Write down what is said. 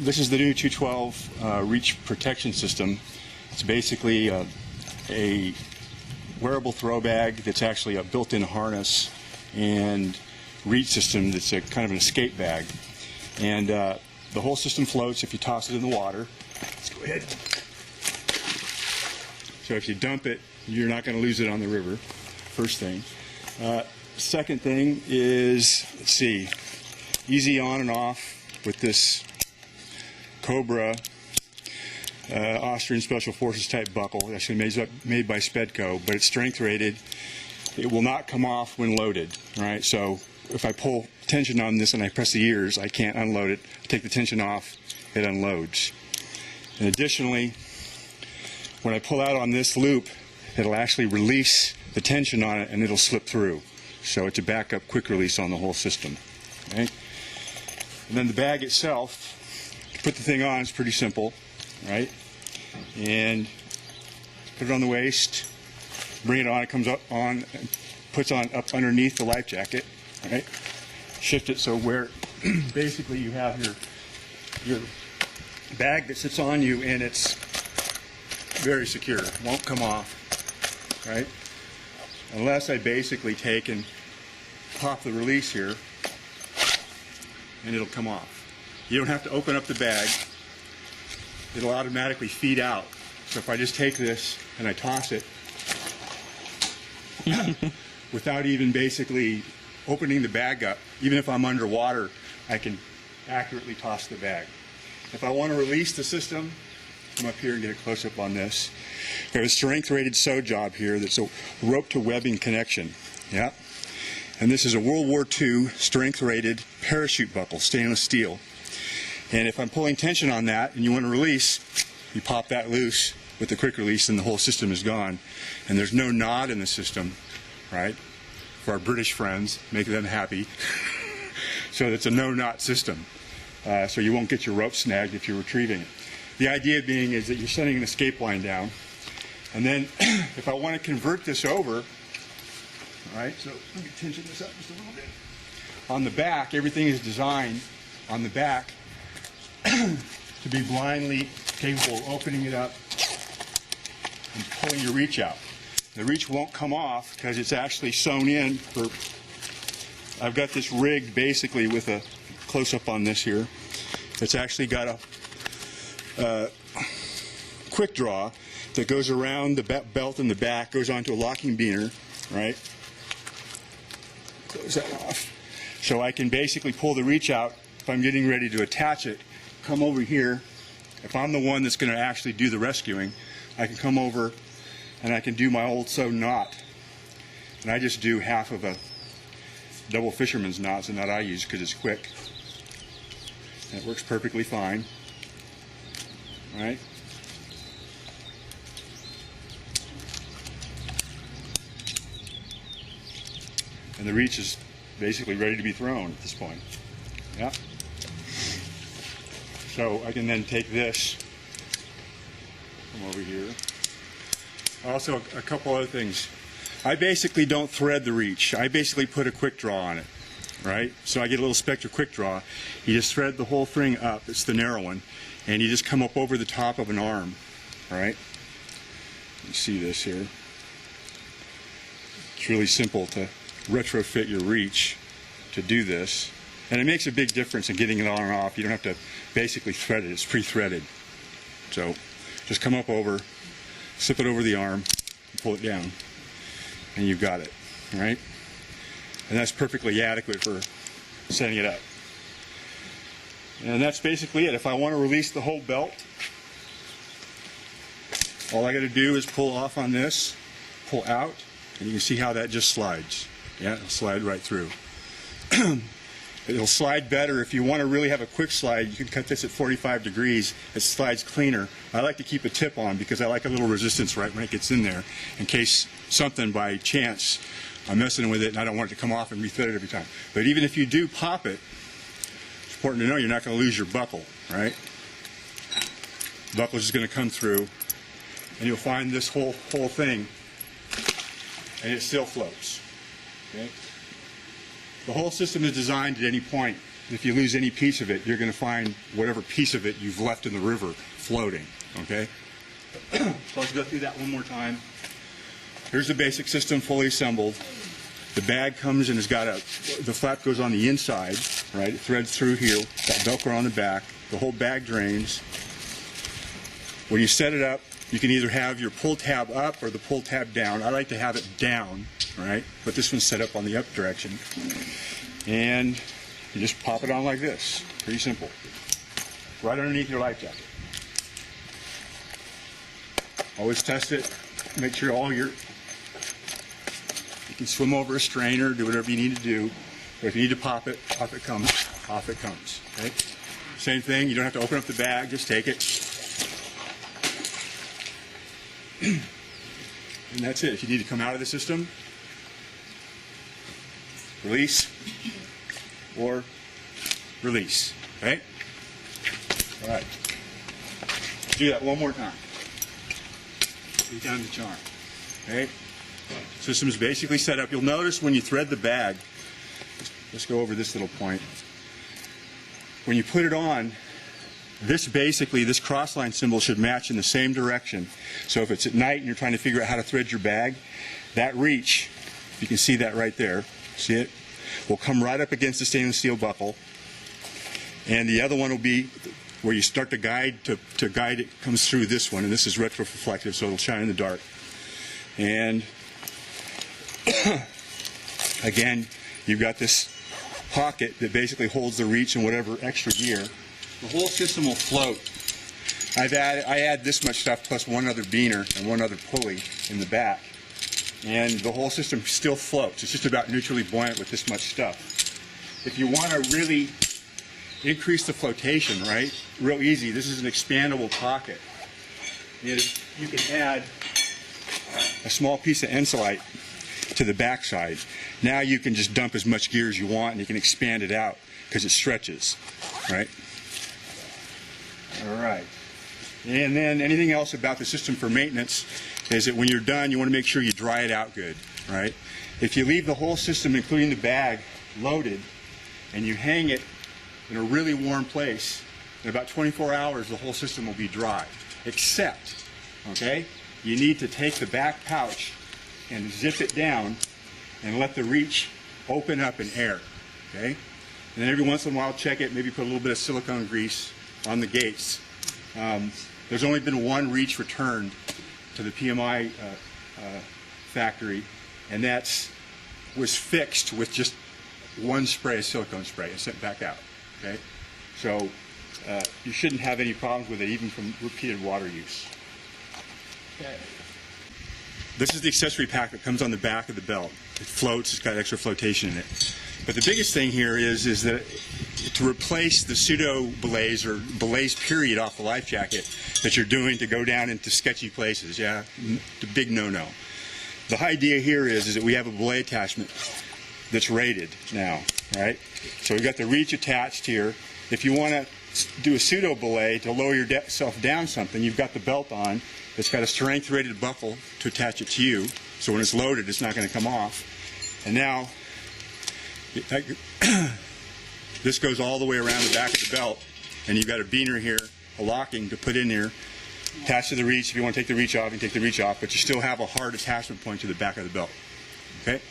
This is the new 212 Reach Protection System. It's basically a wearable throw bag that's actually a built-in harness and reach system that's a kind of an escape bag. And the whole system floats if you toss it in the water. Let's go ahead. So if you dump it, you're not going to lose it on the river, first thing. Second thing is, let's see, easy on and off with this Cobra Austrian Special Forces type buckle. It's actually made by Spedco, but it's strength rated. It will not come off when loaded, right? So if I pull tension on this and I press the ears, I can't unload it. I take the tension off, it unloads. And additionally, when I pull out on this loop, it'll actually release the tension on it and it'll slip through. So it's a backup quick release on the whole system. Okay? And then the bag itself, to put the thing on, is pretty simple, right? And put it on the waist, bring it on, it comes up on, puts on up underneath the life jacket, right? Shift it so where basically you have your bag that sits on you and it's very secure, won't come off, right? Unless I basically take and pop the release here and it'll come off. You don't have to open up the bag. It'll automatically feed out. So if I just take this and I toss it without even basically opening the bag up, even if I'm underwater, I can accurately toss the bag. If I want to release the system, come up here and get a close-up on this. We have a strength-rated sew job here that's a rope-to-webbing connection. Yeah. And this is a World War II strength-rated parachute buckle, stainless steel. And if I'm pulling tension on that and you want to release, you pop that loose with the quick release and the whole system is gone. And there's no knot in the system, right? For our British friends, make them happy. So it's a no-knot system. So you won't get your rope snagged if you're retrieving it. The idea being is that you're setting an escape line down. And then if I want to convert this over, all right, so let me tension this up just a little bit. On the back, everything is designed on the back to be blindly capable of opening it up and pulling your reach out. The reach won't come off because it's actually sewn in. I've got this rigged basically with a close-up on this here. It's actually got a quick draw that goes around the belt in the back, goes onto a locking biner, right? Close that off. So I can basically pull the reach out if I'm getting ready to attach it, come over here. If I'm the one that's going to actually do the rescuing, I can come over and I can do my old sew knot. And I just do half of a double fisherman's knot, the knot I use because it's quick. And it works perfectly fine. All right? And the reach is basically ready to be thrown at this point. Yeah. So I can then take this from over here. Also, a couple other things. I basically don't thread the reach. I basically put a quick draw on it, right? So I get a little Spectra quick draw. You just thread the whole thing up. It's the narrow one. And you just come up over the top of an arm, right? You see this here. It's really simple to retrofit your reach to do this. And it makes a big difference in getting it on and off. You don't have to basically thread it. It's pre-threaded. So just come up over, slip it over the arm, and pull it down. And you've got it, right? And that's perfectly adequate for setting it up. And that's basically it. If I want to release the whole belt, all I got to do is pull off on this, pull out, and you can see how that just slides. Yeah, it'll slide right through. It'll slide better. If you want to really have a quick slide, you can cut this at 45 degrees. It slides cleaner. I like to keep a tip on because I like a little resistance right when it gets in there in case something by chance I'm messing with it and I don't want it to come off and refit it every time. But even if you do pop it, it's important to know you're not going to lose your buckle, right? The buckle's just going to come through and you'll find this whole thing and it still floats. Okay? The whole system is designed at any point if you lose any piece of it, you're going to find whatever piece of it you've left in the river floating, okay? So let's go through that one more time. Here's the basic system fully assembled. The bag comes and has got the flap goes on the inside, right? It threads through here, got Velcro on the back. The whole bag drains. When you set it up, you can either have your pull tab up or the pull tab down. I like to have it down, right? But this one's set up on the up direction. And you just pop it on like this. Pretty simple. Right underneath your life jacket. Always test it. Make sure you can swim over a strainer, do whatever you need to do. But if you need to pop it comes. Off it comes. Okay? Same thing, you don't have to open up the bag, just take it. And that's it. If you need to come out of the system, release or release. Okay? All right. Do that one more time. 3 times the charm. Okay? System is basically set up. You'll notice when you thread the bag, let's go over this little point. When you put it on, this cross-line symbol should match in the same direction. So if it's at night and you're trying to figure out how to thread your bag, that reach, you can see that right there, see it? Will come right up against the stainless steel buckle. And the other one will be where you start the guide to guide it comes through this one, and this is retroreflective, so it'll shine in the dark. And again, you've got this pocket that basically holds the reach and whatever extra gear. The whole system will float. I add this much stuff plus one other beaner and one other pulley in the back. And the whole system still floats. It's just about neutrally buoyant with this much stuff. If you want to really increase the flotation, right, real easy, this is an expandable pocket. You can add a small piece of Ensolite to the back side. Now you can just dump as much gear as you want and you can expand it out because it stretches, right? All right. And then anything else about the system for maintenance is that when you're done, you want to make sure you dry it out good, right? If you leave the whole system, including the bag, loaded, and you hang it in a really warm place, in about 24 hours, the whole system will be dry. Except, okay, you need to take the back pouch and zip it down and let the reach open up in air, okay? And then every once in a while, check it, maybe put a little bit of silicone grease on the gates. There's only been one reach returned to the PMI factory, and that was fixed with just one spray of silicone spray and sent back out, okay? So you shouldn't have any problems with it, even from repeated water use. Okay. This is the accessory pack that comes on the back of the belt. It floats, it's got extra flotation in it. But the biggest thing here is that to replace the pseudo belays or belays period off the life jacket that you're doing to go down into sketchy places, yeah, the big no-no. The idea here is that we have a belay attachment that's rated now, right? So we've got the reach attached here. If you want to do a pseudo belay to lower yourself down something, you've got the belt on. It's got a strength rated buckle to attach it to you, so when it's loaded it's not going to come off. And now this goes all the way around the back of the belt, and you've got a beaner here, a locking to put in there, attached to the reach. If you want to take the reach off, you can take the reach off, but you still have a hard attachment point to the back of the belt. Okay?